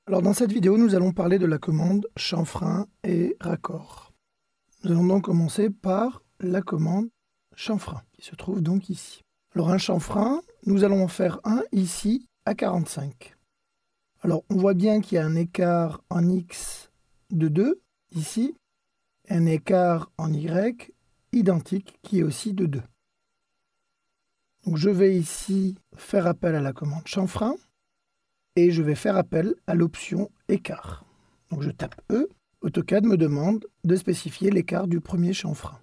Alors dans cette vidéo, nous allons parler de la commande chanfrein et raccord. Nous allons donc commencer par la commande chanfrein, qui se trouve donc ici. Alors un chanfrein, nous allons en faire un ici à 45. Alors on voit bien qu'il y a un écart en X de 2 ici, et un écart en Y identique qui est aussi de 2. Donc je vais ici faire appel à la commande chanfrein et je vais faire appel à l'option écart. Donc je tape E. AutoCAD me demande de spécifier l'écart du premier chanfrein.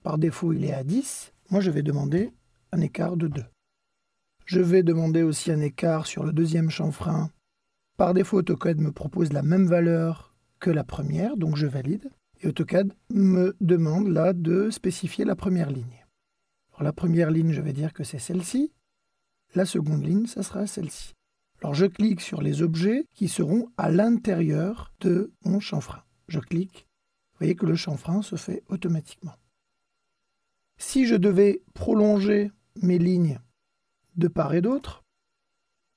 Par défaut, il est à 10. Moi, je vais demander un écart de 2. Je vais demander aussi un écart sur le deuxième chanfrein. Par défaut, AutoCAD me propose la même valeur que la première, donc je valide. Et AutoCAD me demande là de spécifier la première ligne. Alors, la première ligne, je vais dire que c'est celle-ci. La seconde ligne, ça sera celle-ci. Alors je clique sur les objets qui seront à l'intérieur de mon chanfrein. Je clique, vous voyez que le chanfrein se fait automatiquement. Si je devais prolonger mes lignes de part et d'autre,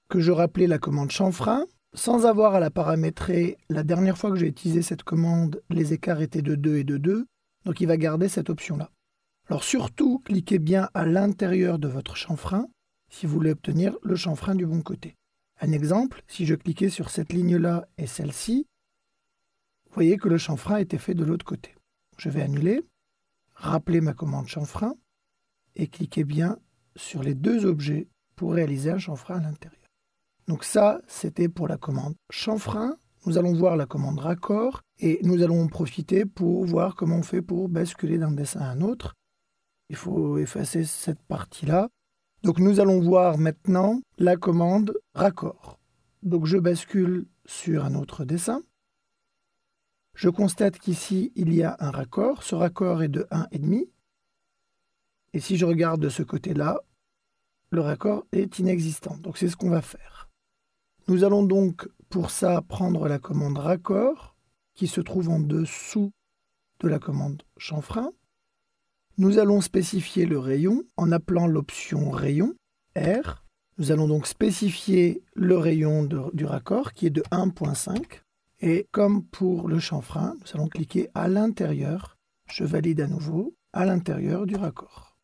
que je rappelais la commande chanfrein, sans avoir à la paramétrer, la dernière fois que j'ai utilisé cette commande, les écarts étaient de 2 et de 2, donc il va garder cette option-là. Alors surtout, cliquez bien à l'intérieur de votre chanfrein si vous voulez obtenir le chanfrein du bon côté. Un exemple, si je cliquais sur cette ligne-là et celle-ci, vous voyez que le chanfrein était fait de l'autre côté. Je vais annuler, rappeler ma commande chanfrein et cliquer bien sur les deux objets pour réaliser un chanfrein à l'intérieur. Donc ça, c'était pour la commande chanfrein. Nous allons voir la commande raccord et nous allons en profiter pour voir comment on fait pour basculer d'un dessin à un autre. Il faut effacer cette partie-là. Donc nous allons voir maintenant la commande raccord. Donc je bascule sur un autre dessin. Je constate qu'ici il y a un raccord. Ce raccord est de 1,5. Et si je regarde de ce côté-là, le raccord est inexistant. Donc c'est ce qu'on va faire. Nous allons donc pour ça prendre la commande raccord qui se trouve en dessous de la commande chanfrein. Nous allons spécifier le rayon en appelant l'option rayon, R. Nous allons donc spécifier le rayon du raccord qui est de 1,5. Et comme pour le chanfrein, nous allons cliquer à l'intérieur. Je valide à nouveau à l'intérieur du raccord.